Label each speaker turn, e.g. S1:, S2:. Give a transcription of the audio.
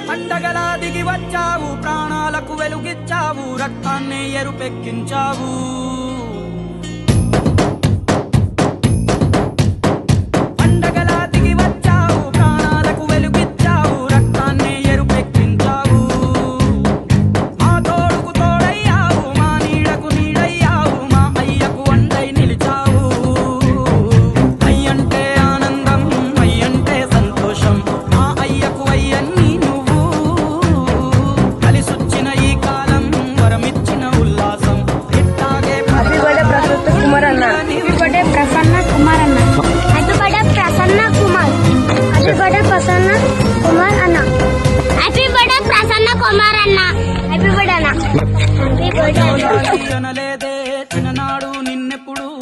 S1: పండగలా దిగి వచ్చావు, ప్రాణాలకు వెలుగిచ్చావు, రక్తాన్ని ఎరుపెక్కించావు. పండగలా దిగి వచ్చావు, ప్రాణాలకు వెలుగిచ్చావు, రక్తాన్ని ఎరుపెక్కించావు. మా తోడుకు తోడయ్యావు, మా నీడకు నీడయ్యావు, మా అయ్యకు అండై నిలిచావు. అయ్యంటే ఆనందం, అయ్యంటే సంతోషం, మా అయ్యకు అయ్యన్ని నువ్వు. కలిసొచ్చిన ఈ కాలం వరమిచ్చిన ఉల్లాసం, ఇట్టాగే
S2: హ్యాపీ బర్త్డే ప్రసన్న కుమార్ అన్న.
S3: హ్యాపీ బర్త్డే ప్రసన్న కుమార్ అన్న. Happy birthday Prasanna Kumar. Happy birthday Prasanna Kumar అన్న. హ్యాపీ బర్త్డే ప్రసన్న కుమార్ అన్న. హ్యాపీ బర్త్డే అన్న. Happy birthday.
S1: లేదు